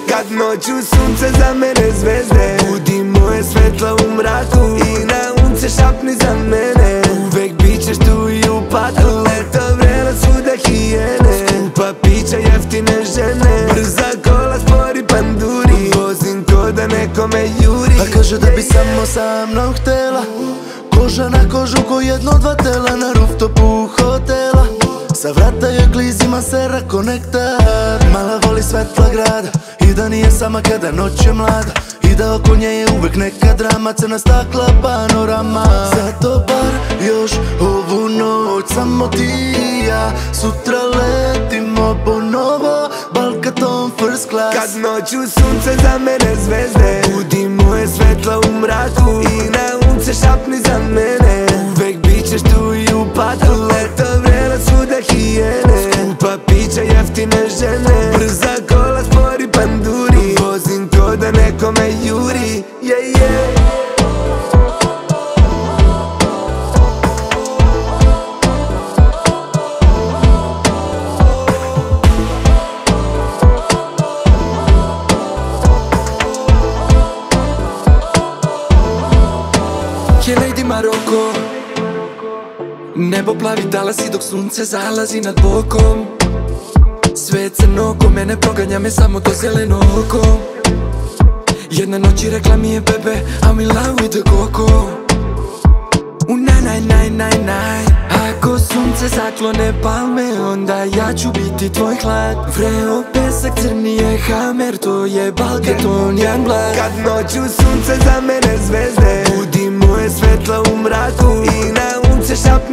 Kad noću sunce za mene zvezde, budi moje svetla u mraku i na unce šapni za mene. Uvek bit ćeš tu i u padu, leto vrelo svuda hijene, skupa pića, jeftine žene, brza kola, spori panduri, vozim ko da nekome juri. A kaže da bi samo sa mnom htela, koža na kožu ko jedno dva tela na rooftopu hotela. Sa vrata joj klizima sera konektar, mala voli svetla grada i da nije sama kada noć je mlada i da oko nje je uvek neka drama, crna stakla, panorama. Zato bar još ovu noć samo ti i ja, sutra letimo ponovo, Balkaton first class. Kad noću sunce za mene zvezde, budi moje svetla u mraku i na unce šapni za mene. Uvek bit ćeš tu i u padu, leto vrelo svuda hijene, skupa pića, jeftine žene, brza kola, spori panduri, vozim ko da nekome juri. Je Lady Maroko, nebo plavi talasi dok sunce zalazi nad bokom. Sve je crno oko mene, proganja me samo to zeleno oko. Jedna noć rekla mi je bebe, I'm in love with the coco. U naj. Ako sunce zaklone palme, onda ja ću biti tvoj hlad. Vreo pesak, crni je Hamer, to je Balkaton Youngblood. Kad noću sunce za mene zvezde, budi moje svetla u mraku i na unce šapni